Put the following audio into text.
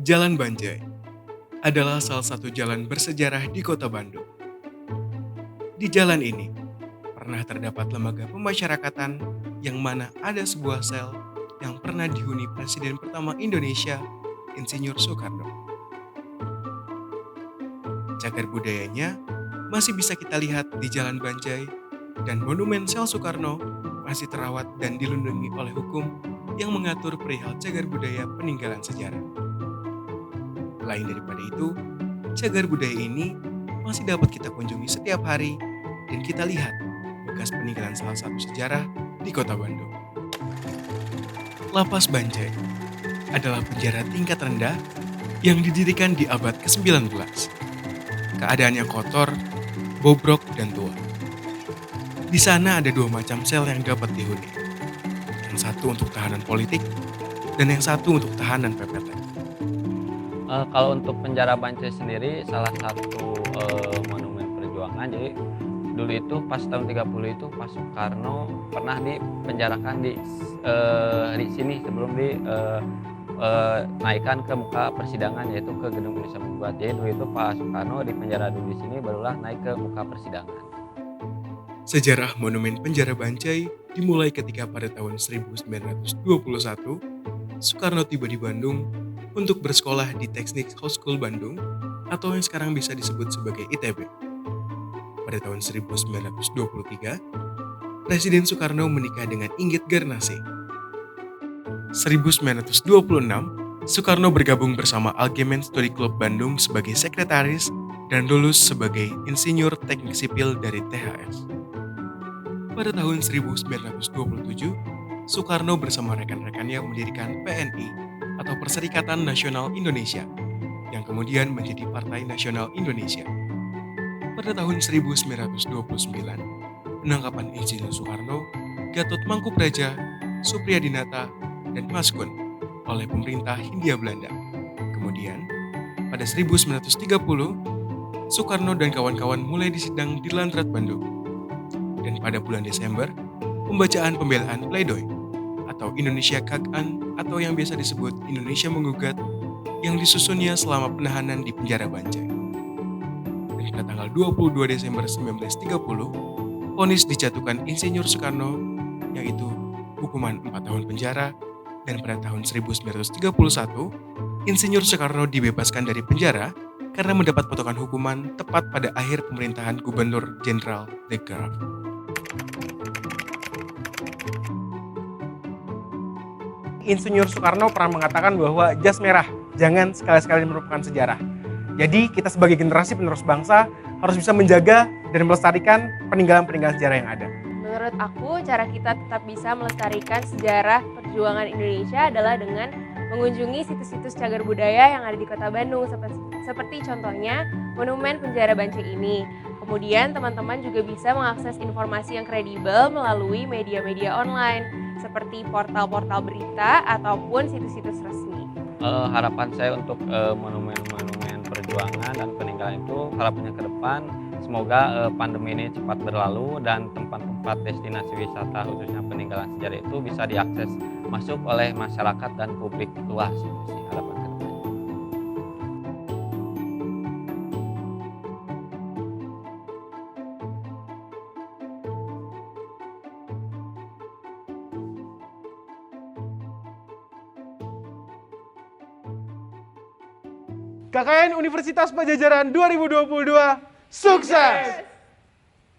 Jalan Banjai adalah salah satu jalan bersejarah di kota Bandung. Di jalan ini, pernah terdapat lembaga pemasyarakatan yang mana ada sebuah sel yang pernah dihuni Presiden pertama Indonesia, Insinyur Soekarno. Cagar budayanya masih bisa kita lihat di Jalan Banjai dan monumen sel Soekarno masih terawat dan dilindungi oleh hukum yang mengatur perihal cagar budaya peninggalan sejarah. Lain daripada itu, cagar budaya ini masih dapat kita kunjungi setiap hari dan kita lihat bekas peninggalan salah satu sejarah di kota Bandung. Lapas Banjai adalah penjara tingkat rendah yang didirikan di abad ke-19. Keadaannya kotor, bobrok, dan tua. Di sana ada dua macam sel yang dapat dihuni. Yang satu untuk tahanan politik dan yang satu untuk tahanan PPT. Kalau untuk penjara Banjai sendiri salah satu monumen perjuangan. Jadi dulu itu pas tahun 30 itu Pak Soekarno pernah dipenjarakan di sini sebelum naikkan ke muka persidangan, yaitu ke Gedung Indonesia Membuat. Jadi dulu itu Pak Soekarno dipenjara dulu di sini, barulah naik ke muka persidangan. Sejarah monumen penjara Banjai dimulai ketika pada tahun 1921 Soekarno tiba di Bandung untuk bersekolah di Teknik High School Bandung atau yang sekarang bisa disebut sebagai ITB. Pada tahun 1923, Presiden Soekarno menikah dengan Inggit Garnasih. 1926, Soekarno bergabung bersama Algemen Study Club Bandung sebagai sekretaris dan lulus sebagai Insinyur Teknik Sipil dari THS. Pada tahun 1927, Soekarno bersama rekan-rekannya mendirikan PNI atau Perserikatan Nasional Indonesia, yang kemudian menjadi Partai Nasional Indonesia. Pada tahun 1929, penangkapan Insinyur Soekarno, Gatot Mangkupraja, Supriyadinata, dan Maskun oleh pemerintah Hindia Belanda. Kemudian, pada 1930, Soekarno dan kawan-kawan mulai disidang di Landrat Bandung. Dan pada bulan Desember, pembacaan pembelaan pledoi atau Indonesia Kagan atau yang biasa disebut Indonesia Menggugat yang disusunnya selama penahanan di penjara Banjai. Dan pada tanggal 22 Desember 1930, vonis dijatuhkan Insinyur Soekarno, yaitu hukuman 4 tahun penjara, dan pada tahun 1931, Insinyur Soekarno dibebaskan dari penjara karena mendapat potongan hukuman tepat pada akhir pemerintahan Gubernur Jenderal De Graaf. Insinyur Soekarno pernah mengatakan bahwa jas merah jangan sekali-sekali merupakan sejarah. Jadi kita sebagai generasi penerus bangsa harus bisa menjaga dan melestarikan peninggalan-peninggalan sejarah yang ada. Menurut aku, cara kita tetap bisa melestarikan sejarah perjuangan Indonesia adalah dengan mengunjungi situs-situs cagar budaya yang ada di kota Bandung, seperti contohnya Monumen Penjara Banjai ini. Kemudian teman-teman juga bisa mengakses informasi yang kredibel melalui media-media online, seperti portal-portal berita ataupun situs-situs resmi. Harapan saya untuk monumen-monumen perjuangan dan peninggalan itu, harapannya ke depan semoga pandemi ini cepat berlalu dan tempat-tempat destinasi wisata khususnya peninggalan sejarah itu bisa diakses masuk oleh masyarakat dan publik luas. Itu sih harapan ke depan. KKN Universitas Pajajaran 2022 sukses!